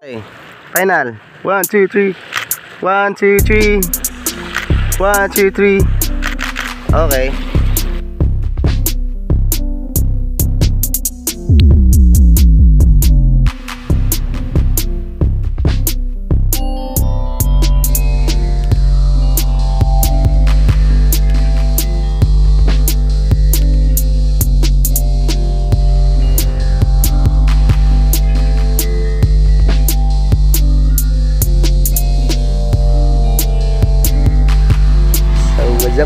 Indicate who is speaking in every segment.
Speaker 1: Okay. Final. 1, 2, 3. 1, 2, 3. 1, 2, 3. Okay.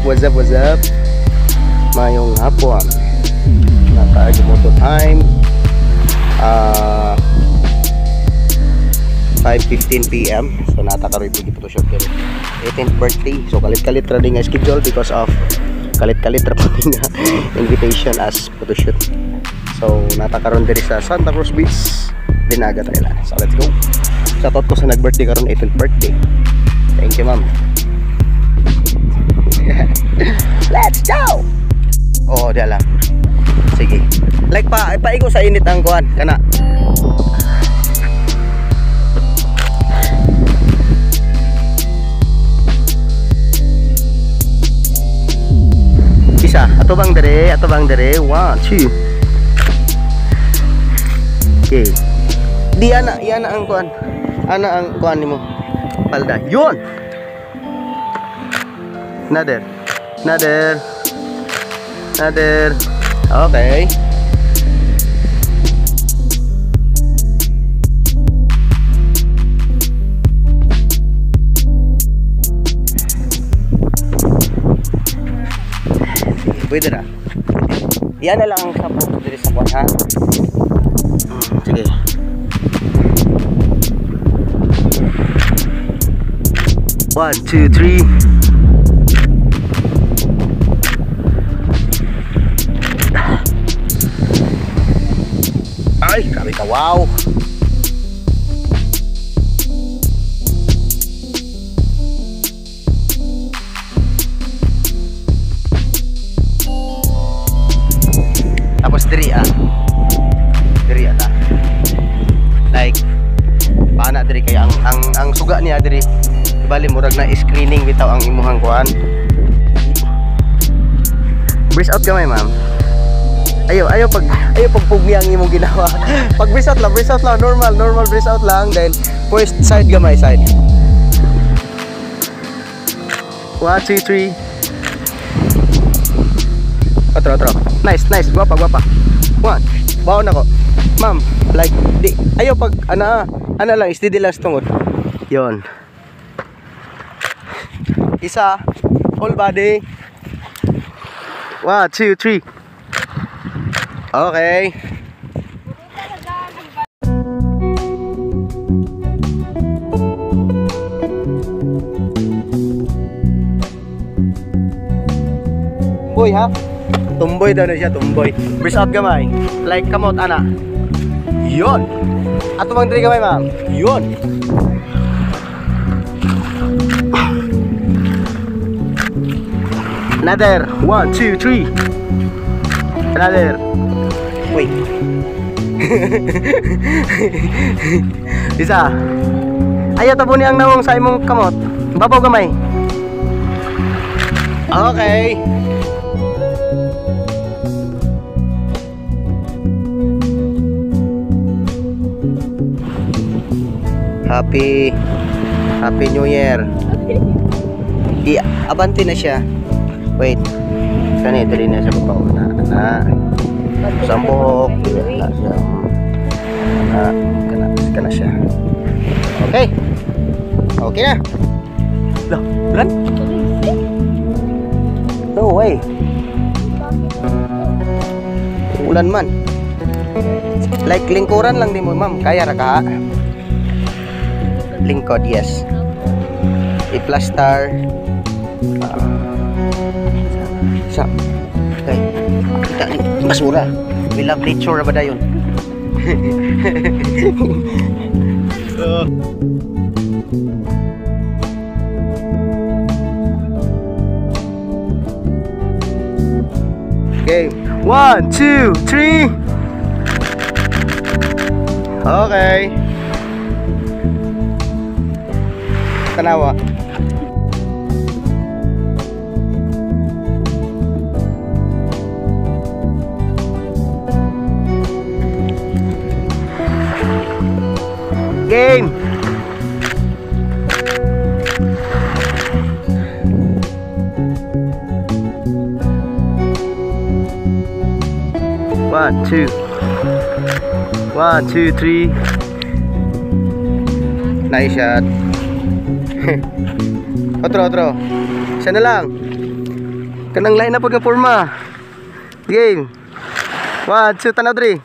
Speaker 1: What's up? Mayong hapon. Naka moto time. 5:15 PM. So natakaroy po di photoshoot kay 18th birthday. So kalit-kalit ra ding schedule because of kalit-kalit ra po ding invitation as photoshoot. So natakaroon diri sa Santa Cruz Beach, Dinagat, Thailand. So let's go. Shoutout ko sa nag-birthday karon 18th birthday. Thank you, ma'am. Let's go! Oh, di alam. Sige. Like paigo sa init ang kuan kana. Isa, ato bang dere? 1, 2. Okay. Di ana, iana ang kuan. Ana ang kuan nimo. Palda. Yun. Another. Okay. Pwede na. Yan na lang ang sapot dito sa kuwan, ha? Sige. One, two, three. Ay, grabe ka, wow. Tapos diri ata. Like paana diri kay ang suga niya diri. Bali murag na screening bitaw ang imuhang kuan. Breeze out gamay, ma'am. Ayaw pag pugmi ang imong ginawa. Pag breeze out lang, normal breeze out lang, then first side gamay side. 1, 2, 3. Otro. Nice, guwapa. 1. Baon ako. Ma'am, like di ayaw pag ana lang, steady lang sa tungod. Yon. Isa, whole body. 1, 2, 3. Okay. Tumboy, ha? Tumboy daw na siya, tumboy. Breeze out gamay. Like kamot ana. Yon. Ato bang diri gamay, ma'am. Yon. Another. 1, 2, 3. Another. Wait. Isa. Ayaw tabo ni ang nawong sa imong kamot. Babaw gamay. Okay. Happy New Year. Di abante na siya. Wait. Kani dali na sa papauna. Sambok kana siya. Okay na. Loh, ulan? No way. Ulan man. Like lingkuran lang din mo, ma'am. Kaya ra ka? Lingkod, yes. I-plaster. Okay. Kita ni basura. We love nature ba dayon? Okay. 1, 2, 3. Okay. Tanawa. Game. One, two. 1, 2, 3. Nice shot. Otro. Isa na lang. Kanang line na po ng forma. Game. 1, 2, tanaw 3.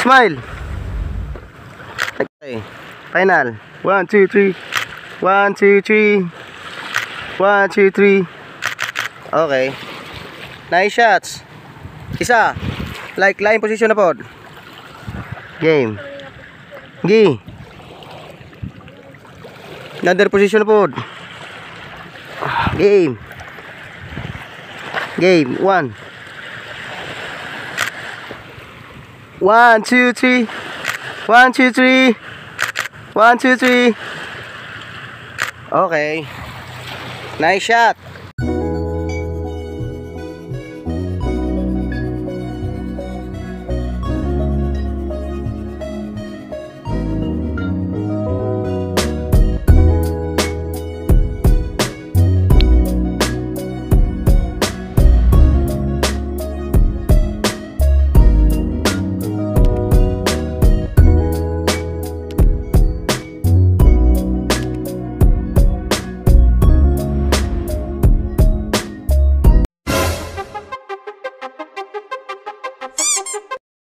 Speaker 1: Smile. Okay. Final. 1, 2, 3. 1, 2, 3. 1, 2, 3. Okay. Nice shots. Isa. Like line position na po. Game. Gi. Another position na po. Game. Game. 1. 1, 2, 3. 1, 2, 3. 1, 2, 3. Okay. Nice shot.